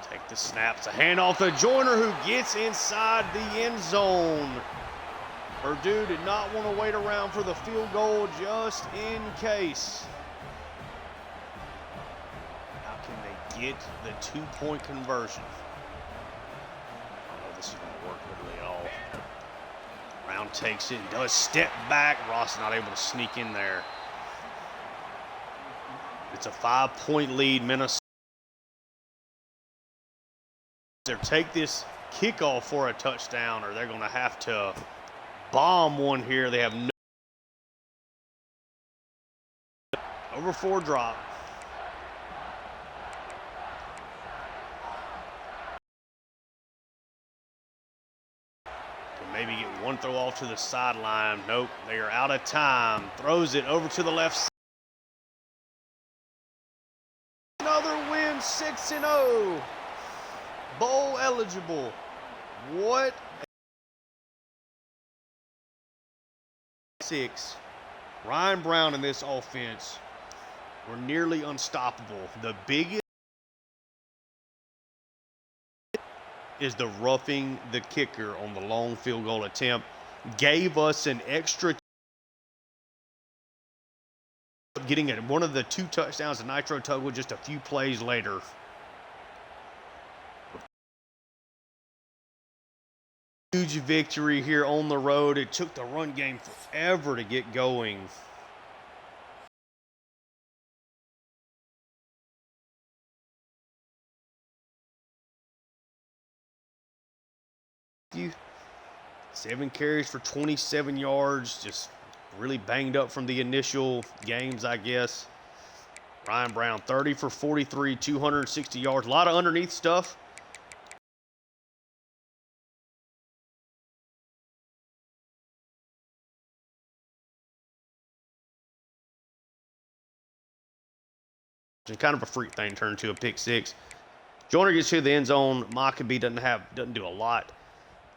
Speaker 1: Take the snap. It's a handoff to Joyner, who gets inside the end zone. Purdue did not want to wait around for the field goal just in case. How can they get the 2-point conversion? I don't know if this is going to work literally at all. Brown takes it and does step back. Ross not able to sneak in there. It's a 5-point lead. Minnesota. They take this kickoff for a touchdown, or they're going to have to bomb one here. They have no over 4 drop. Can maybe get one throw off to the sideline. Nope, they are out of time. Throws it over to the left side. Another win, 6-0. Bowl eligible. What? 6. Ryan Brown in this offense were nearly unstoppable. The biggest is the roughing the kicker on the long field goal attempt. Gave us an extra getting at one of the 2 touchdowns of Nitro Tugwell just a few plays later. Huge victory here on the road. It took the run game forever to get going. Seven carries for 27 yards. Just really banged up from the initial games, I guess. Ryan Brown, 30 for 43, 260 yards. A lot of underneath stuff. It's kind of a freak thing turned into a pick 6. Joyner gets to the end zone. Maccabee doesn't do a lot.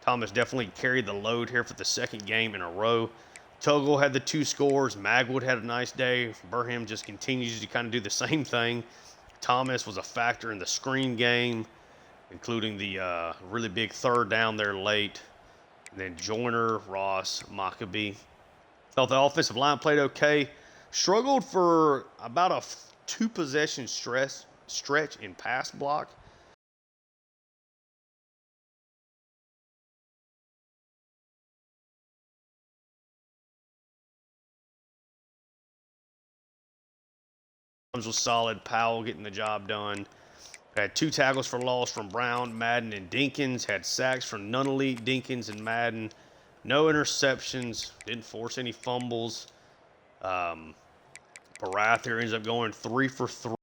Speaker 1: Thomas definitely carried the load here for the 2nd game in a row. Tugwell had the 2 scores. Magwood had a nice day. Burham just continues to kind of do the same thing. Thomas was a factor in the screen game, including the really big 3rd down there late. And then Joyner, Ross, Maccabee. Thought the offensive line played okay. Struggled for about a 2-possession stretch in pass block. Was solid. Powell getting the job done. Had 2 tackles for loss from Brown, Madden, and Dinkins. Had sacks from Nunnally, Dinkins, and Madden. No interceptions. Didn't force any fumbles. Barath here ends up going 3 for 3.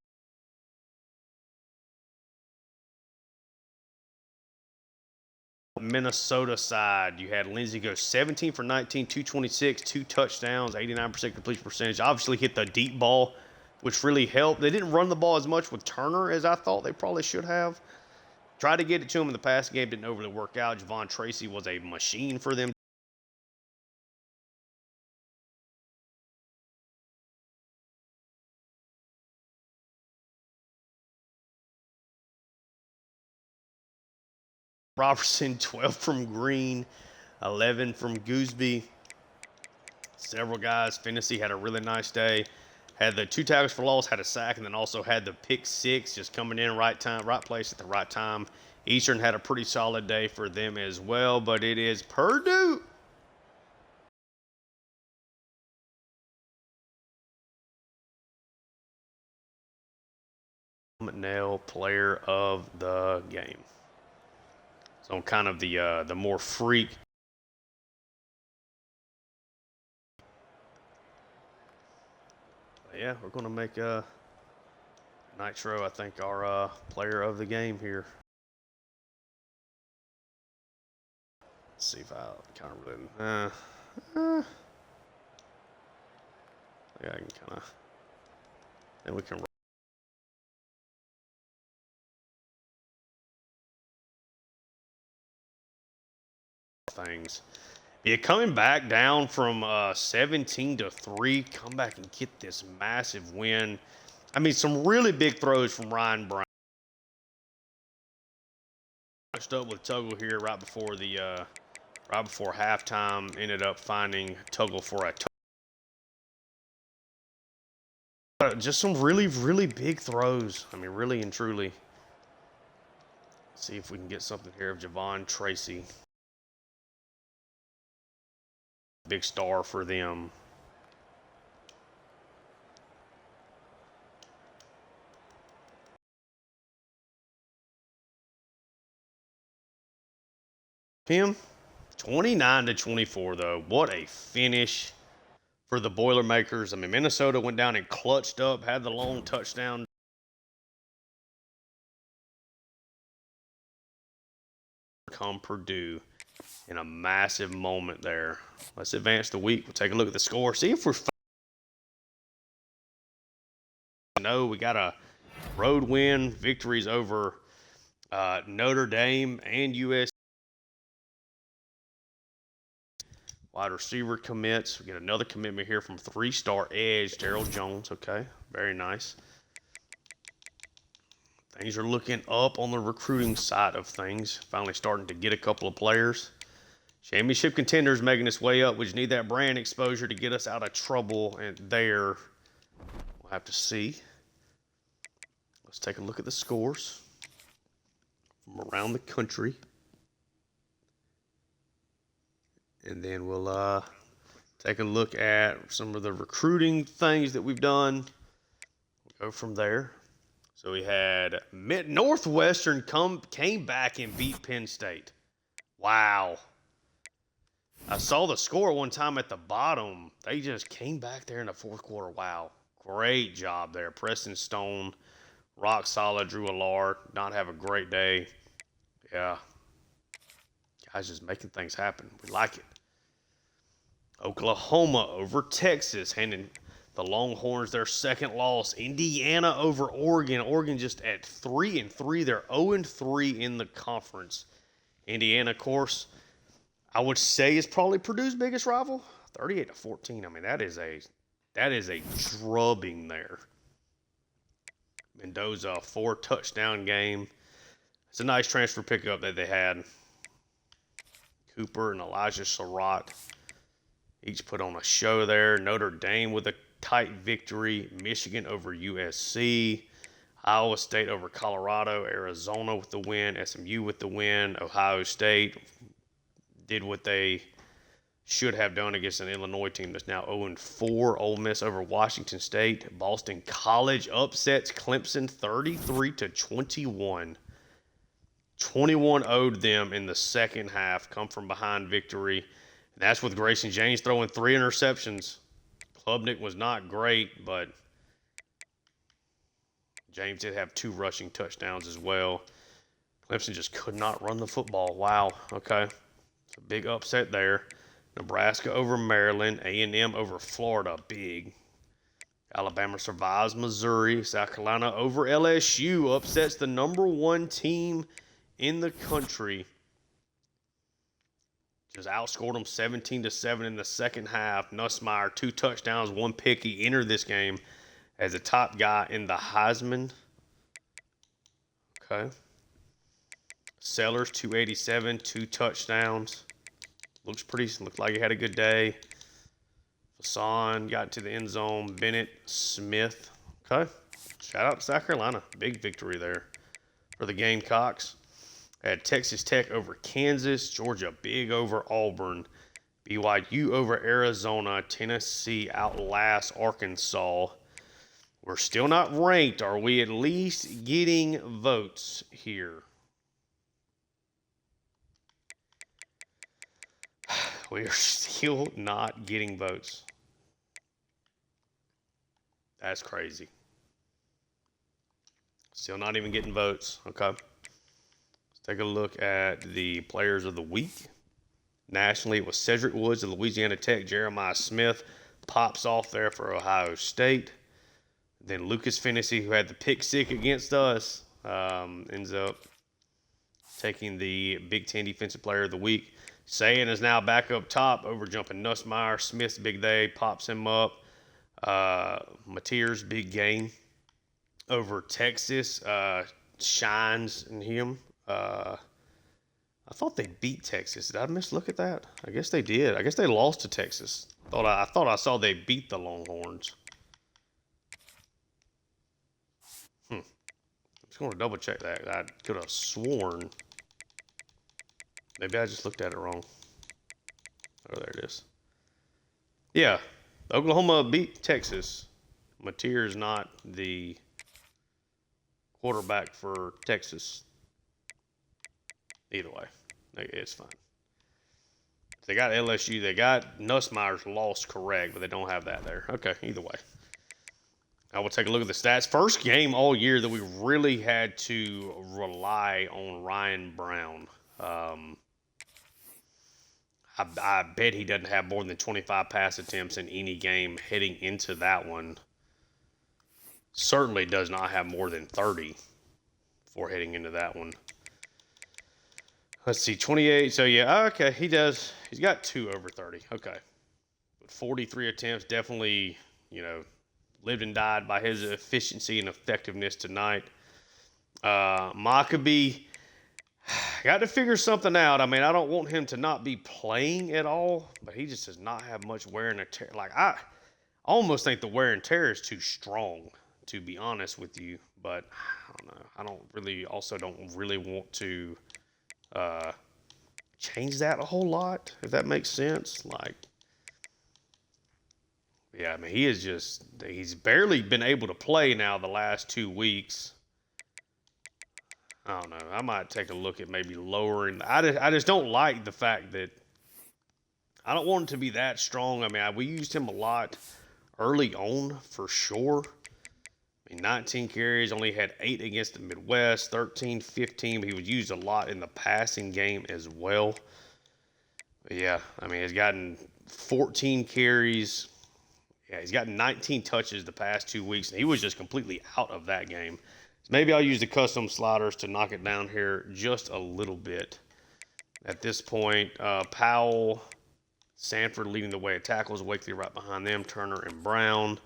Speaker 1: Minnesota side, you had Lindsey go 17 for 19, 226, 2 touchdowns, 89% completion percentage. Obviously hit the deep ball, which really helped. They didn't run the ball as much with Turner as I thought they probably should have. Tried to get it to him in the passing game, didn't overly work out. Javon Tracy was a machine for them. Robertson, 12 from Green, 11 from Gooseby. Several guys. Finnessy had a really nice day. Had the 2 tackles for loss, had a sack, and then also had the pick 6 just coming in right time, right place at the right time. Eastern had a pretty solid day for them as well, but it is Purdue. Nail player of the game. So kind of the more freak. Yeah, we're going to make Nitro, I think, our player of the game here. Let's see if I kind of really. Yeah, I can kind of. Then we can. Things. Yeah, coming back down from 17-3, come back and get this massive win. I mean, some really big throws from Ryan Brown. Matched up with Tuggle here right before halftime. Ended up finding Tuggle for a just some really, really big throws. I mean, really and truly. Let's see if we can get something here of Javon Tracy. Big star for them. Him, 29-24 though. What a finish for the Boilermakers. I mean, Minnesota went down and clutched up, had the long touchdown. Come Purdue in a massive moment there. Let's advance the week. We'll take a look at the score. See if we're. No, we got a road win. Victories over Notre Dame and USC. Wide receiver commits. We get another commitment here from 3-star edge, Gerald Jones. Okay, very nice. Things are looking up on the recruiting side of things. Finally starting to get a couple of players. Championship contenders making its way up. We just need that brand exposure to get us out of trouble. And there, we'll have to see. Let's take a look at the scores from around the country. And then we'll take a look at some of the recruiting things that we've done. We'll go from there. So we had Northwestern came back and beat Penn State. Wow. I saw the score one time at the bottom. They just came back there in the fourth quarter. Wow. Great job there. Preston Stone, rock solid. Drew Allard, not have a great day. Yeah. Guys just making things happen. We like it. Oklahoma over Texas, handing the Longhorns their second loss. Indiana over Oregon. Oregon just at 3-3. They're 0-3 in the conference. Indiana, of course, I would say is probably Purdue's biggest rival. 38-14. I mean, that is a drubbing there. Mendoza, 4-touchdown game. It's a nice transfer pickup that they had. Cooper and Elijah Surratt each put on a show there. Notre Dame with a tight victory. Michigan over USC. Iowa State over Colorado. Arizona with the win. SMU with the win. Ohio State did what they should have done against an Illinois team that's now 0-4. Ole Miss over Washington State. Boston College upsets Clemson 33-21. 21 owed them in the second half. Come from behind victory. And that's with Grayson James throwing 3 interceptions. Klubnik was not great, but James did have 2 rushing touchdowns as well. Clemson just could not run the football. Wow. Okay. It's a big upset there. Nebraska over Maryland. A&M over Florida. Big. Alabama survives Missouri. South Carolina over LSU. Upsets the #1 team in the country. Just outscored them 17-7 in the second half. Nussmeier, 2 touchdowns, 1 pick. He entered this game as a top guy in the Heisman. Okay. Sellers, 287, 2 touchdowns. Looks like he had a good day. Hassan got to the end zone. Bennett, Smith. Okay. Shout out to South Carolina. Big victory there for the Gamecocks. Had Texas Tech over Kansas. Georgia big over Auburn. BYU over Arizona. Tennessee outlasts Arkansas. We're still not ranked. Are we at least getting votes here? We are still not getting votes. That's crazy. Still not even getting votes. Okay. Let's take a look at the players of the week. Nationally, it was Cedric Woods of Louisiana Tech. Jeremiah Smith pops off there for Ohio State. Then Lucas Fennessy, who had the pick six against us, ends up taking the Big Ten Defensive Player of the Week. Sayin is now back up top, over jumping Nussmeier. Smith's big day pops him up. Mateer's big game over Texas shines in him. I thought they beat Texas. Did I mislook at that? I guess they did. I guess they lost to Texas. I thought I saw they beat the Longhorns. I'm just going to double check that. I could have sworn. Maybe I just looked at it wrong. Oh, there it is. Yeah, Oklahoma beat Texas. Mateer is not the quarterback for Texas. Either way, it's fine. They got LSU. They got Nussmeier's loss correct, but they don't have that there. Okay, either way. I will take a look at the stats. First game all year that we really had to rely on Ryan Brown. I bet he doesn't have more than 25 pass attempts in any game heading into that one. Certainly does not have more than 30 for heading into that one. Let's see, 28. So, yeah, okay, he does. He's got 2 over 30. Okay. But 43 attempts, definitely, lived and died by his efficiency and effectiveness tonight. Maccabee, got to figure something out. I mean, I don't want him to not be playing at all, but he just does not have much wear and tear. Like, I almost think the wear and tear is too strong, to be honest with you. But I don't know. I don't really want to change that a whole lot, if that makes sense. Like, yeah, I mean, he's barely been able to play now the last 2 weeks. I don't know. I might take a look at maybe lowering. I just don't like the fact that I don't want him to be that strong. I mean, we used him a lot early on for sure. I mean, 19 carries, only had 8 against the Midwest, 13, 15. But he was used a lot in the passing game as well. But yeah, I mean, he's gotten 14 carries. Yeah, he's gotten 19 touches the past 2 weeks, and he was just completely out of that game. So maybe I'll use the custom sliders to knock it down here just a little bit. At this point, Powell, Sanford leading the way at tackles, Wakely right behind them, Turner and Brown.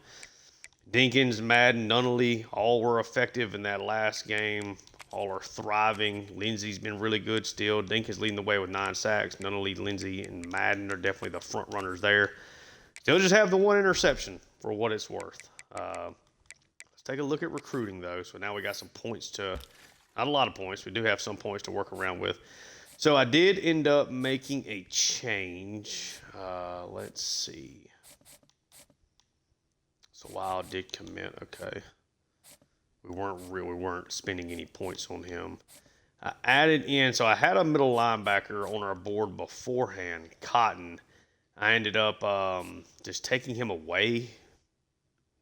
Speaker 1: Dinkins, Madden, Nunnally, all were effective in that last game. All are thriving. Lindsey's been really good still. Dinkins leading the way with 9 sacks. Nunnally, Lindsey, and Madden are definitely the front runners there. Still just have the 1 interception for what it's worth. Let's take a look at recruiting, though. So now we got some points not a lot of points. We do have some points to work around with. So I did end up making a change. Let's see. So Wild did commit. Okay. We weren't spending any points on him. I added in, so I had a middle linebacker on our board beforehand, Cotton. I ended up just taking him away,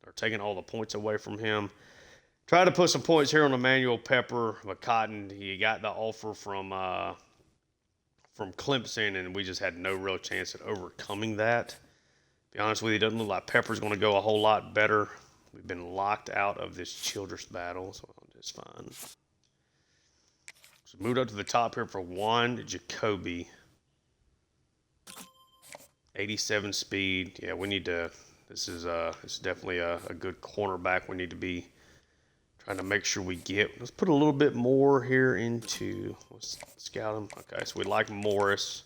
Speaker 1: or taking all the points away from him. Tried to put some points here on Emmanuel Pepper, but Cotton, he got the offer from Clemson, and we just had no real chance at overcoming that. To be honest with you, it doesn't look like Pepper's going to go a whole lot better. We've been locked out of this Childress battle, so it's fine. So moved up to the top here for Juan Jacoby. 87 speed. Yeah, we need to. This is definitely a good cornerback we need to be Trying to make sure we get. Let's put a little bit more here into. Let's scout him. Okay, so we like Morris.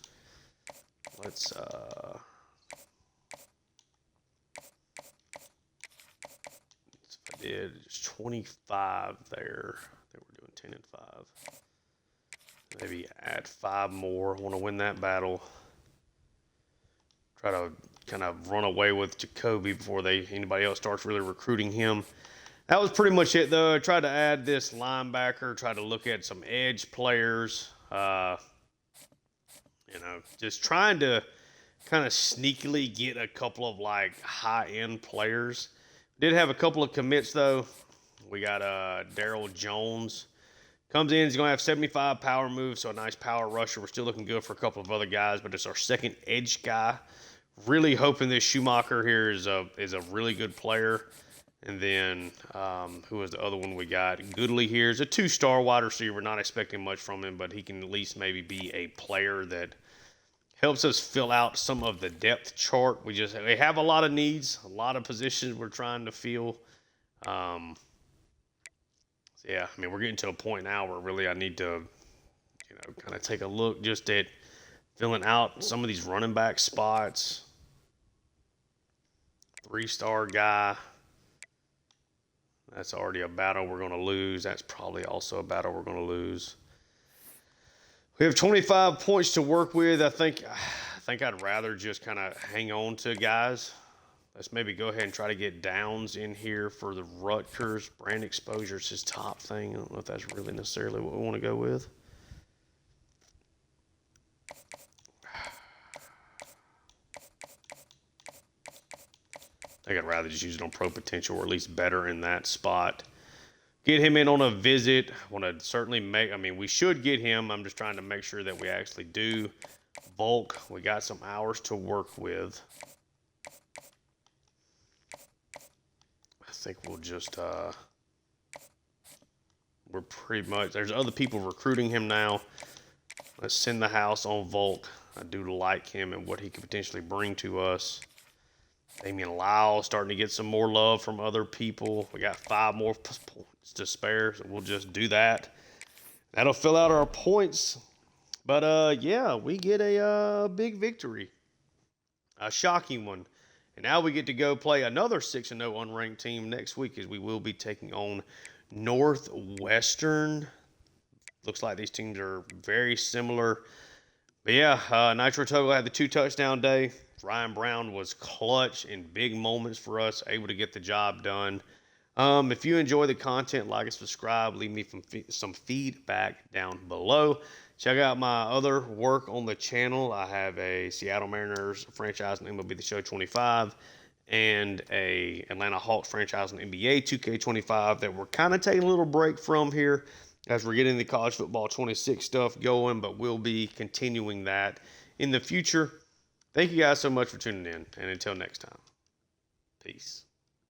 Speaker 1: Let's if I did just 25 there. I think we're doing 10 and 5. Maybe add 5 more. Want to win that battle. Try to kind of run away with Jacoby before anybody else starts really recruiting him. That was pretty much it, though. I tried to add this linebacker, tried to look at some edge players. Just trying to kind of sneakily get a couple of, like, high-end players. Did have a couple of commits, though. We got Daryl Jones. Comes in, he's going to have 75 power moves, so a nice power rusher. We're still looking good for a couple of other guys, but it's our second edge guy. Really hoping this Schumacher here is a really good player. And then, who was the other one we got? Goodley here is a 2-star wide receiver. Not expecting much from him, but he can at least maybe be a player that helps us fill out some of the depth chart. We have a lot of needs, a lot of positions we're trying to fill. Yeah, I mean, we're getting to a point now where really I need to, kind of take a look just at filling out some of these running back spots. 3-star guy. That's already a battle we're going to lose. That's probably also a battle we're going to lose. We have 25 points to work with. I think I'd rather just kind of hang on to guys. Let's maybe go ahead and try to get Downs in here for the Rutgers. Brand exposure is his top thing. I don't know if that's really necessarily what we want to go with. I think I'd rather just use it on pro potential, or at least better in that spot. Get him in on a visit. Want to certainly we should get him. I'm just trying to make sure that we actually do. Volk, we got some hours to work with. I think we'll just, we're pretty much, there's other people recruiting him now. Let's send the house on Volk. I do like him and what he could potentially bring to us. Damian Lyle starting to get some more love from other people. We got 5 more points to spare, so we'll just do that. That'll fill out our points. But, yeah, we get a big victory. A shocking one. And now we get to go play another 6-0 unranked team next week, as we will be taking on Northwestern. Looks like these teams are very similar. But, yeah, Nitro Togo had the 2-touchdown day. Ryan Brown was clutch in big moments for us, able to get the job done. If you enjoy the content, like and subscribe. Leave me some feedback down below. Check out my other work on the channel. I have a Seattle Mariners franchise in MLB The Show 25 and a Atlanta Hawks franchise in NBA 2K25 that we're kind of taking a little break from here as we're getting the college football 26 stuff going, but we'll be continuing that in the future. Thank you guys so much for tuning in, and until next time, peace.